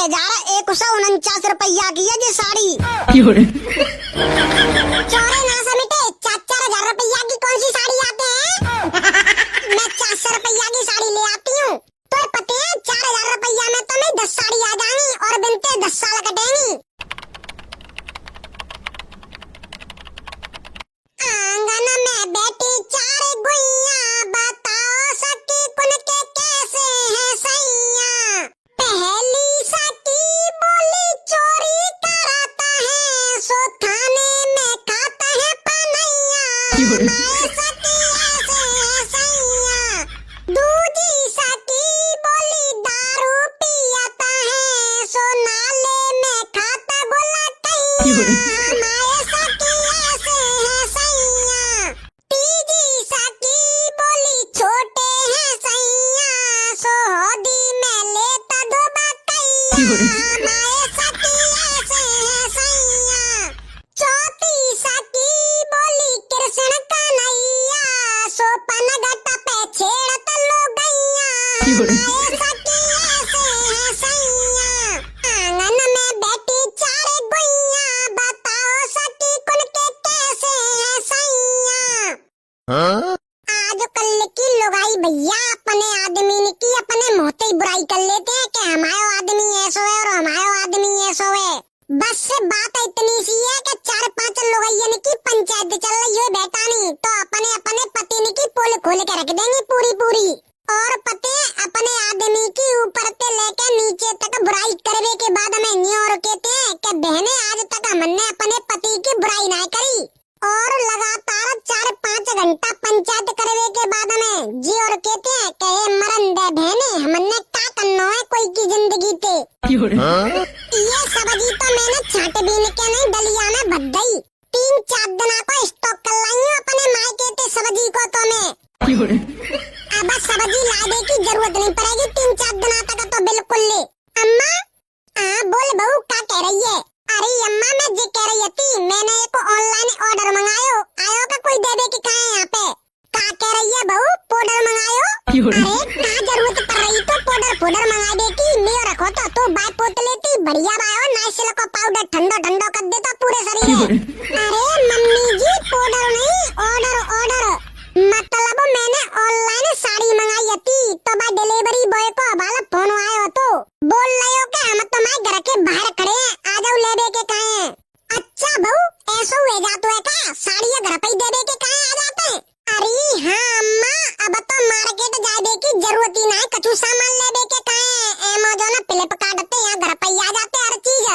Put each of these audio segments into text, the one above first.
₹4,149 की है ये साड़ी। 4,000 की कौन सी साड़ी आते हैं? मैं 400 रुपया की साड़ी ले आती हूँ। तो पता है 4,000 रुपया में तो मैं 10 साड़ी आ जाएंगी और बिनते 10 साल कटेंगी। आंगन में बैठी 4 गुइया, बताओ सखी कुन के कैसे हैं सैया। पहली सखी बोली चोरी कराता है, सो थाने में खाता है पनैया। मैं सखी ऐसे है सैया। दूजी सखी बोली दारू पियाता है, सो नाले में खाता गोला कैया। मैं सखी ऐसे है सैया। तीजी सखी बोली छोटे हैं सैया, सो होदी में लेता दो बकैया। मैं सखी ऐसे है सैया। चौथी सखी बोली कृष्ण कन्हैया, सो पनघट पे छेड़त लो गैया। मैं सखी ऐसे है सैया। आंगन में बैठी 4 गुइया, बताओ सखी कुन के कैसे है सैया। आजकल की लोगाई भैया अपने आदमी की अपने मोहते ही बुराई कर लेते हैं कि हमारा आदमी ऐसो है और हमारा आदमी ऐसो है। बस से बात इतनी सी है कि 4-5 लोगैयन की पंचायत चल रही है बेटानी, तो अपने अपने पति की पोल खोल के रख देंगे पूरी पूरी। और पते अपने आदमी की ऊपर से लेकर नीचे तक बुराई करने के बाद हमें न्योर कहते हैं कि बहने आज तक हमने अपने पति की बुराई नहीं करी। और लगातार 4-5 घंटा पंचायत करने के बाद में जी और कहते हैं कि ये मरन दे बहने हमने क्या करना है कोई की जिंदगी ते। ये सब्जी तो मैंने छाट बीन के नहीं डलिया में भर गई। 3-4 दिन को स्टॉक कर लाई हूँ अपने मायके ते सब्जी को तो मैं। अब सब्जी लाने की जरूरत नहीं पड़ेगी 3-4 दिन तक तो बिल्कुल ले। अम्मा बोल बहू क्या कह रही है? अरे अम्मा मैं जी कह रही थी मैंने एक ऑनलाइन ऑर्डर मंगायो, आयो का कोई दे दे की कहा यहाँ पे। क्या कह रही है बहू पाउडर मंगायो? अरे क्या जरूरत पड़ रही तो पाउडर मंगा दे की ले रखो तो तू बाय पोत लेती बढ़िया बायो नाइसिल को पाउडर ठंडो ठंडो कर देता पूरे शरीर में। अरे मम्मी जी पाउडर नहीं ऑर्डर मतलब मैंने ऑनलाइन साड़ी मंगाई थी तो बा डिलीवरी बॉय को हवाला फोन आयो तो बोल रहे हो कि हम तुम्हारे घर के बाहर खड़े हैं आ जाओ लेबे के कहे हैं। अच्छा बहू ऐसा हुए जातो है क्या साड़ी घर पे ही देबे के कहे आ जाते हैं? अरे हाँ अम्मा अब तो मार्केट जाने की जरूरत ही नहीं कछु सामान लेबे के कहे हैं अमेज़न फ्लिपकार्ट पे यहाँ घर पे ही आ जाते हर चीज।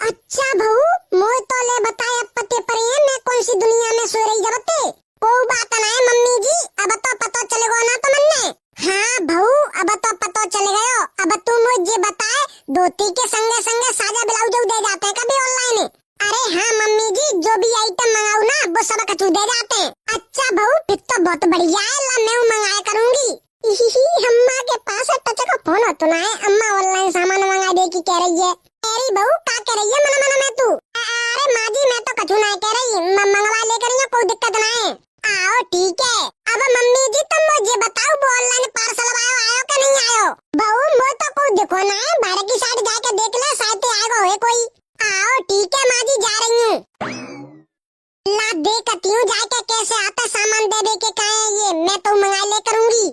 अच्छा बहू मोय तो ले बताया पते पर मैं कौन सी दुनिया में सो रही जबते कोई बात नहीं मम्मी जी अब तो पता चलेगा ना तो मन्ने। हाँ बहू अब तो पता चल गयो। अब तू मुझे बताए धोती के संगे संगे साजा ब्लाउज दे जाते हैं कभी ऑनलाइन? अरे हाँ मम्मी जी जो भी आइटम मंगाऊ ना वो सब कछु दे जाते हैं। अच्छा बहू फिर तो बहुत बढ़िया है ला मैं मंगाया करूंगी। अम्मा के पास टच का फोन हो तो ना है अम्मा ऑनलाइन सामान मंगा दे की कह रही है। तेरी बहू क्या कह रही है मन मन में तू? अरे माँ जी मैं तो कछु नहीं कह रही मंगवा लेकर कोई दिक्कत ना है। आओ ठीक है। अब मम्मी जी तुम मुझे बताओ वो ऑनलाइन पार्सल आयो कि नहीं आयो? बहू मैं तो कोई देखो ना है बाहर की साइड जाके देख ले शायद आएगा है कोई। आओ ठीक है माँ जी जा रही हूँ। ला देखती हूँ जाके कैसे आता सामान दे दे के कहे ये मैं तो मंगा ले करूँगी।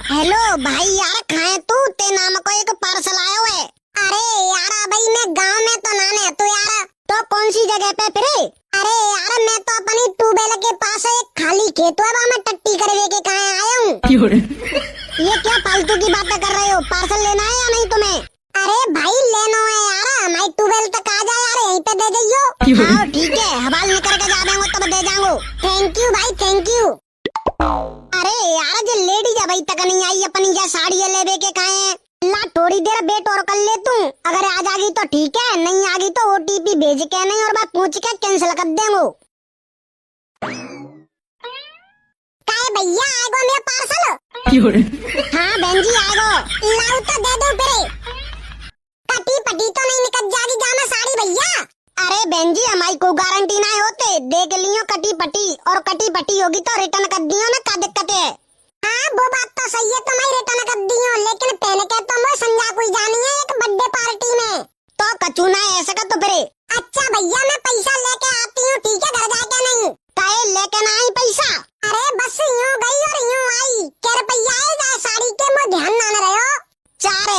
हेलो भाई यार खाए तू ते नाम को एक पार्सल आयो है। अरे यार भाई मैं गांव में तो नाने तो यार तो कौन सी जगह पे फिरे? अरे यार मैं तो अपनी ट्यूबवेल के पास एक खाली खेत है वहाँ मैं टट्टी करवे के कहा आया हूँ। ये क्या फालतू की बातें कर रहे हो? पार्सल लेना है या नहीं तुम्हें? अरे भाई लेना है यार हमारी ट्यूबवेल तक आ जाए यार यहीं पे दे जाइयो। हाँ ठीक है हवाल निकल के जा देंगे तब दे जाऊंगो। थैंक यू भाई थैंक यू। अरे यार जो लेडीज अभी तक नहीं आई अपनी या साड़ी लेवे के कहे हैं। ला थोड़ी देर वेट और कर ले तू अगर आ जाएगी तो ठीक है नहीं आ गई तो OTP भेज के नहीं और मैं पूछ के कैंसिल कर देंगो। काय भैया आएगो मेरा पार्सल? हाँ बहन जी आएगो लाओ तो दे दो फिर। कटी पटी तो नहीं निकल जाएगी जा में साड़ी भैया? अरे बहन जी हमारी कोई गारंटी नहीं होते देख लियो कटी पटी और कटी पटी होगी तो रिटर्न कर दियो ना क्या दिक्कत है? हाँ वो बात तो सही है तुम्हारी रिटर्न कर दियो लेकिन पहले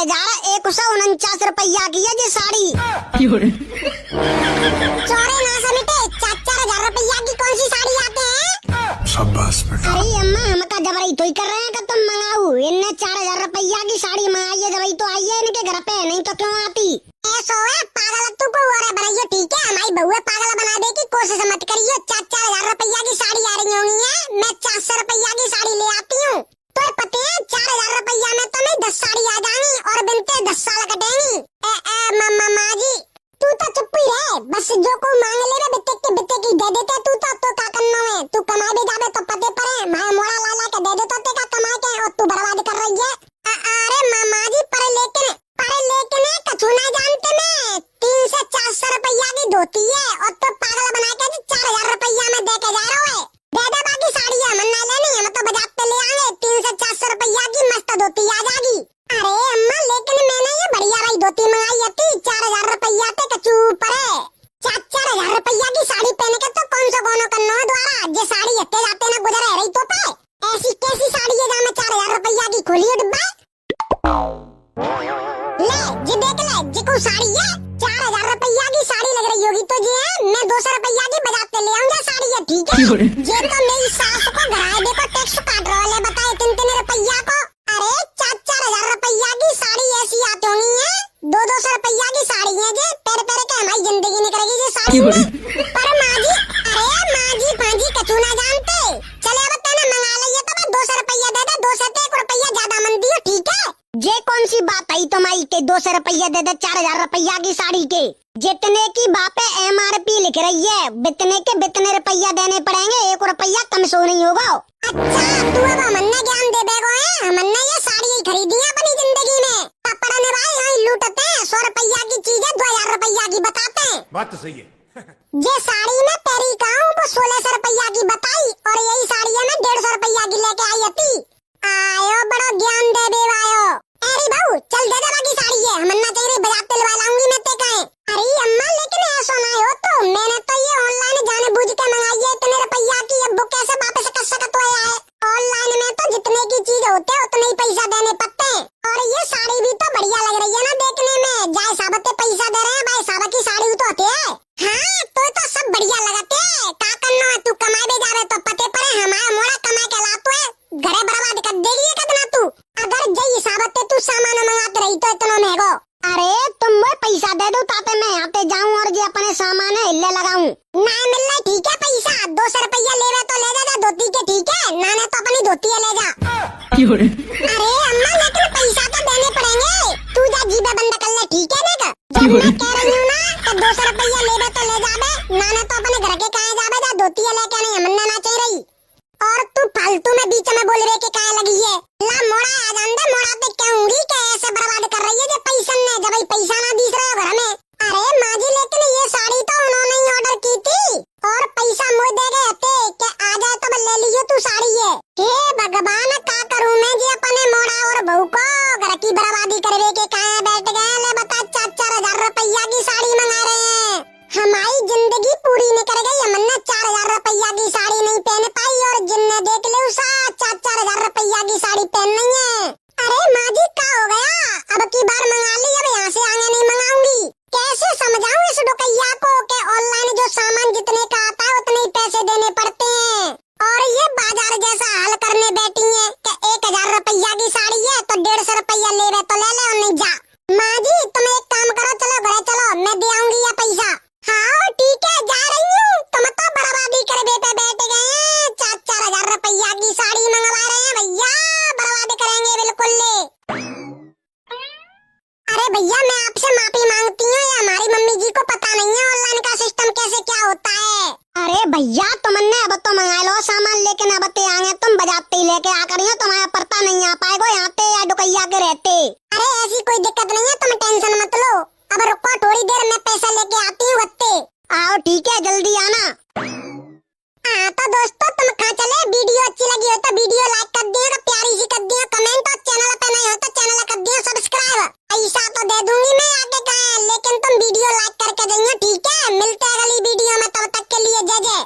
₹4,149 की है ये साड़ी। चौरे ना समिटे, 4,000 रुपया की कौन सी साड़ी आते हैं? शाबाश बेटा। अरे अम्मा हम का जबरई तो ही कर रहे हैं कि तुम मंगाओ। इनने 4,000 रुपया की साड़ी मंगाई है, जबरई तो आई है इनके घर पे, नहीं तो क्यों आती? ऐसो है पागल तू को और बनाइयो, ठीक है? हमारी बहुए पागल बना दे की कोशिश मत करियो। 4,000 रुपया की साड़ी आ रही होंगी है, मैं 400 रुपया की साड़ी ले आती हूँ। तो पता है 4,000 रुपया में तो मैं 10 साड़ी आ जाएंगी और बिनते 10 साल कटेंगी। मामा जी तू तो चुप ही रह, बस जो को मांग ले रे बिते की दे देते तू तो का करना है? तू कमा भी जावे तो पते पर है, मैं मोड़ा ला के दे देता ते का कमा के और तू बर्बाद कर रही है। अरे मामा जी पर लेकिन कछु ना जानते मैं 300 से 400 रुपया की धोती है और तो पागल बना के 4,000 रुपया में दे के जा रहा है। दे दे बाकी साड़ी है, मन ना लेनी, हम तो बाजार पे ले आएंगे। 300 से 400 रुपया की मस्त धोती आ जाएगी। अरे अम्मा लेकिन मैंने ये बढ़िया वाली धोती मंगाई थी, 4,000 रुपया पे कचू पर है। 4,000 रुपया की साड़ी पहन के तो कौन सा कोनो करना है द्वारा, जे साड़ी हटे जाते ना गुजर रही तो पे ऐसी कैसी साड़ी है जहाँ 4,000 रुपया की खोली डिब्बा ले जी देख ले जी को साड़ी है। 4,000 रुपया की साड़ी लग रही होगी तो जी है, मैं 200 रुपया की बाजार पे ले आऊंगा साड़ी है, ठीक है? ये तो मेरी सास को घराए देखो टैक्स काट रहा है, बताए 3-3 रुपया को। अरे 4,000 रुपया की साड़ी ऐसी आती होंगी है, 200 रुपया की साड़ी है जे तेरे के हमारी जिंदगी निकलेगी ये साड़ी में। पर माँ जी भांजी कछु ना जानते, चले अब तेने मंगा लिया तो मैं 200 रुपया दे दे, 200 से 1 रुपया ज्यादा मन दियो, ठीक है? ये कौन सी बात आई तुम्हारी के 200 रुपया दे दे 4,000 रुपया की साड़ी के? जितने की बात है MRP लिख रही है, बितने रुपया देने पड़ेंगे, 1 रुपया कम सो नहीं होगा। अच्छा तू अब हमने ज्ञान दे देगो है, हमने ये साड़ी खरीदी है अपनी जिंदगी में। कपड़ा ने भाई यहाँ लूटते हैं, 100 रुपया की चीजें 2,000 रुपया की बताते हैं। बात तो सही है। ये साड़ी में तेरी कहूँ वो 1,600 रुपया की बताई और यही साड़ी है मैं 150 रुपया की लेके आई थी। आयो बड़ा ज्ञान दे दे आयो। अरे बाबू चल दे दे बाकी साड़ी है, हमन्ना चाहिए बाजार पे लगा लाऊंगी मैं ते कहे। अरे अम्मा लेकिन ऐसा ना हो तो, मैंने तो ये ऑनलाइन जाने बुझ के मंगाई है इतने रुपया की, अब वो कैसे वापस कर सकता है? ऑनलाइन में तो जितने की चीज होते हैं उतने ही पैसा देने पड़ते हैं। और ये साड़ी भी तो बढ़िया लग रही है ना देखने में, जाए साबते पैसा दे रहे हैं भाई, साबत की साड़ी तो होती है। हाँ तो सब बढ़िया लगते है, का करना है? तू कमाए भी जावे तो पते पर है, हमारा मोड़ा कमाए के लातो है, घरे बर्बाद कर देगी कदना तू। अगर जय साबते तू सामान मंगाते रही तो इतना महंगो। अरे तुम मुझे पैसा दे दो ताते मैं आते जाऊं और जो अपने सामान है हिल्ले लगाऊं। ना मिल रहा ठीक है पैसा, 200 रुपया लेवे तो ले जा धोती के, ठीक है? ना ने तो अपनी धोती ले जा। अरे अम्मा लेकिन पैसा तो देने पड़ेंगे, तू जा जीबे बंद कर ले, ठीक है ना? जब मैं कह रही हूँ ना तो 200 रुपया लेवे तो ले जाबे, ना ने तो अपने घर के कहे जाबे जा धोती लेके नहीं, हमने ना चाहिए रही। और तू फालतू में बीच में बोल रहे के कहे लगी है? ला मोड़ा आ जांदे, मोड़ा पे कहूंगी कि ऐसे बर्बाद कर रही है जो पैसा ने, जब पैसा ना दिस रहे हो घर में। अरे माँ जी लेकिन ये साड़ी तो उन्होंने ही ऑर्डर की थी और पैसा मुझे दे गए थे कि आ जाए तो ले लीजिए तू साड़ी है। हे भगवान का करूँ मैं जी अपने मोड़ा और बहू को घर की बर्बादी करवे के कहे बैठ गए। ले बता 4,000 रुपया की साड़ी मंगा रहे हैं, हमारी जिंदगी पूरी नहीं कर गई, हमने 4,000 रुपया की साड़ी नहीं पहन पाई और जिनने देख ले उसा 4,000 रुपया की साड़ी पहन नहीं है। अरे माँ जी क्या हो गया, अब की बार मंगा ली, अब यहाँ से आगे नहीं मंगाऊंगी। कैसे समझाऊं इस डुकैया को कि ऑनलाइन जो सामान जितने का आता है उतने ही पैसे देने पड़ते हैं, और ये बाजार जैसा हाल करने बैठी है कि 1,000 रुपया की साड़ी है तो 150 रुपया लेवे तो ले ले और नहीं जा। माँ जी तुम एक काम करो, चलो घरे चलो, मैं दे आऊंगी ये पैसा। हाँ ठीक है जा रही हूँ, तुम तो बर्बादी कर बेटे बैठ गए, 4,000 रुपया की साड़ी मंगवा रहे हैं भैया, बर्बाद करेंगे बिल्कुल। अरे भैया मैं आपसे माफी मांगती हूँ, हमारी मम्मी जी को पता नहीं है ऑनलाइन का सिस्टम कैसे क्या होता है। अरे भैया तुमने अब तो मंगा लो सामान, लेकिन अब ते आगे तुम बजाते ही लेके आ करियो, तुम्हारा पता नहीं आ पाएगा यहाँ पे या डुकैया के रहते। अरे ऐसी कोई दिक्कत नहीं है, तुम टेंशन मत लो, अब रुको थोड़ी देर में पैसा लेके आती हूँ गत्ते। आओ ठीक है जल्दी आना। हाँ तो दोस्तों तुम कहाँ चले, वीडियो अच्छी लगी हो तो वीडियो लाइक कर दियो, प्यारी सी कर दियो कमेंट, और चैनल पे नहीं हो तो चैनल कर दियो सब्सक्राइब। पैसा तो दे दूंगी मैं आगे का, लेकिन तुम वीडियो लाइक करके जाइयो, ठीक है? मिलते हैं अगली वीडियो में, तब तक के लिए जय जय।